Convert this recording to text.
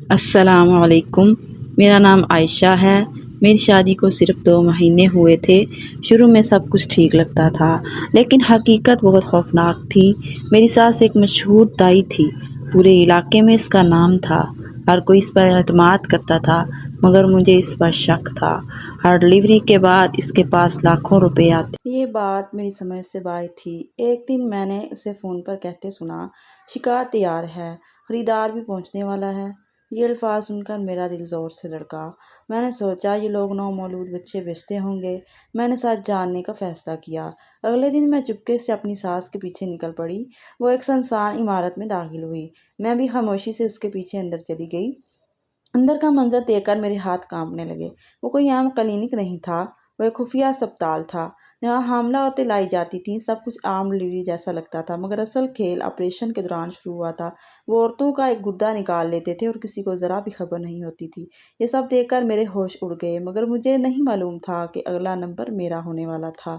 السلام علیکم، میرا نام عائشہ ہے۔ میری شادی کو صرف 2 مہینے ہوئے تھے۔ شروع میں سب کچھ ٹھیک لگتا تھا، لیکن حقیقت بہت خوفناک تھی۔ میری ساس ایک مشہور دائی تھی، پورے علاقے میں اس کا نام تھا، ہر کوئی اس پر اعتماد کرتا تھا، مگر مجھے اس پر شک تھا۔ ہر ڈلیوری کے بعد اس کے پاس لاکھوں روپے آتے۔ یہ بات میری سمجھ سے باہر تھی۔ ایک دن میں نے اسے فون پر کہتے سنا، "شکار تیار ہے، خریدار بھی پہنچنے والا ہے۔" یہ الفاظ سن کر میرا دل زور سے دھڑکا۔ میں نے سوچا یہ لوگ نومولود بچے بیچتے ہوں گے۔ میں نے سچ جاننے کا فیصلہ کیا۔ اگلے دن میں چپکے سے اپنی ساس کے پیچھے نکل پڑی۔ وہ ایک سنسان عمارت میں داخل ہوئی۔ میں بھی خاموشی سے اس کے پیچھے اندر چلی گئی۔ اندر کا منظر دیکھ کر میرے ہاتھ کانپنے لگے۔ وہ کوئی عام کلینک نہیں تھا، وہ ایک خفیہ اسپتال تھا جہاں حاملہ عورتیں لائی جاتی تھیں۔ سب کچھ عام ڈلیوری جیسا لگتا تھا، مگر اصل کھیل آپریشن کے دوران شروع ہوا تھا۔ وہ عورتوں کا ایک گردہ نکال لیتے تھے اور کسی کو ذرا بھی خبر نہیں ہوتی تھی۔ یہ سب دیکھ کر میرے ہوش اڑ گئے، مگر مجھے نہیں معلوم تھا کہ اگلا نمبر میرا ہونے والا تھا۔